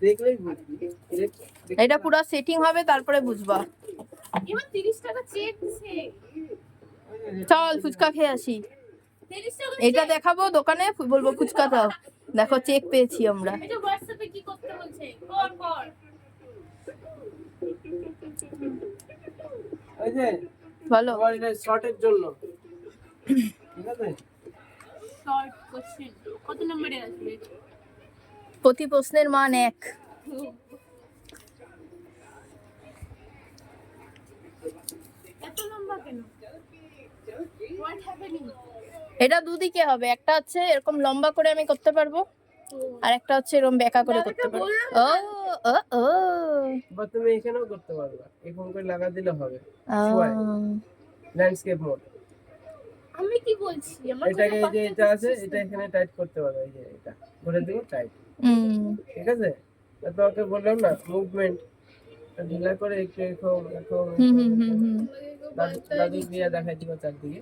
দেখলেই বুঝবি। এটা পুরো সেটিং হবে তারপরে বুঝবা। এবার 30 টাকা চেক দিছে। চল ফুচকা খেয়ে আসি। 30 টাকা এটা দেখাবো দোকানে, বলবো ফুচকা দাও, দেখো চেক পেয়েছি আমরা। এটা হোয়াটসঅ্যাপে কি করতে বলছে? কর কর। এই যে বলো। তোমার এটা শর্টের জন্য, ঠিক আছে? শর্ট কোশ্চেন কত নম্বরে আসবে? প্রতি প্রশ্নের মান 1। এত লম্বা কেন? What happening? এটা দুদিকে হবে, একটা হচ্ছে এরকম লম্বা করে আমি করতে পারবো, আর একটা হচ্ছে এরকম বেঁকা করে করতে পারবো। ও ও ও বা তুমি এখানেও করতে পারবা, এরকম করে লাগা দিলে হবে। ও। Landscape mode. আমি কি বলছি? আমার এটাকে এই যে এটা আছে, এটা এখানে টাইট করতে পারবে, এই যে এটা করে দিব টাইট, ঠিক আছে? আর তোমাকে বললাম না মুভমেন্ট ঢিলা করে একটু এরকম এরকম দাদু দিয়ে দেখাই দিব চারদিকে।